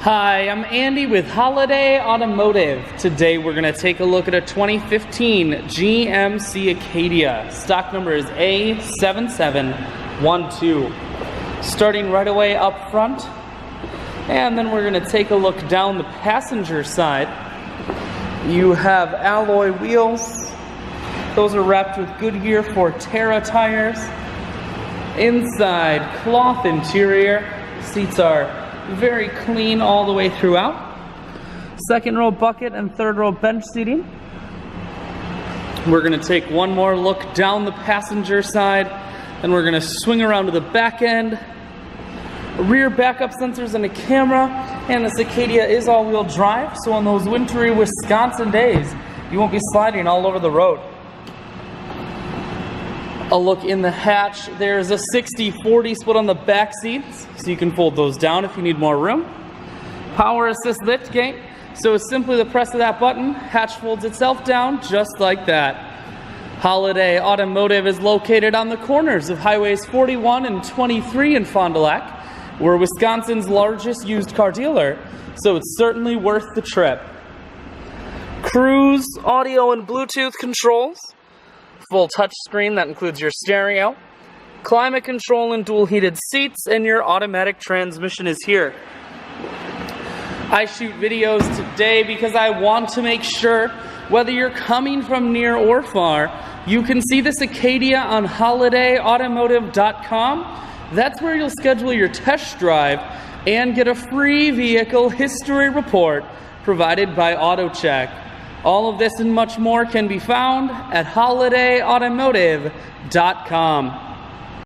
Hi, I'm Andy with Holiday Automotive. Today we're going to take a look at a 2015 GMC Acadia. Stock number is A7712. Starting right away up front, and then we're going to take a look down the passenger side. You have alloy wheels. Those are wrapped with Goodyear Forterra tires. Inside, cloth interior. Seats are very clean all the way throughout. Second row bucket and third row bench seating. We're going to take one more look down the passenger side, and we're going to swing around to the back end. Rear backup sensors and a camera, and this Acadia is all-wheel drive, so on those wintry Wisconsin days, you won't be sliding all over the road. A look in the hatch. There's a 60-40 split on the back seats, so you can fold those down if you need more room. Power assist lift gate, so it's simply the press of that button, hatch folds itself down just like that. Holiday Automotive is located on the corners of Highways 41 and 23 in Fond du Lac. We're Wisconsin's largest used car dealer, so it's certainly worth the trip. Cruise, audio and Bluetooth controls. Full touch screen that includes your stereo, climate control and dual heated seats, and your automatic transmission is here. I shoot videos today because I want to make sure, whether you're coming from near or far, you can see this Acadia on holidayautomotive.com. That's where you'll schedule your test drive and get a free vehicle history report provided by AutoCheck. All of this and much more can be found at holidayautomotive.com.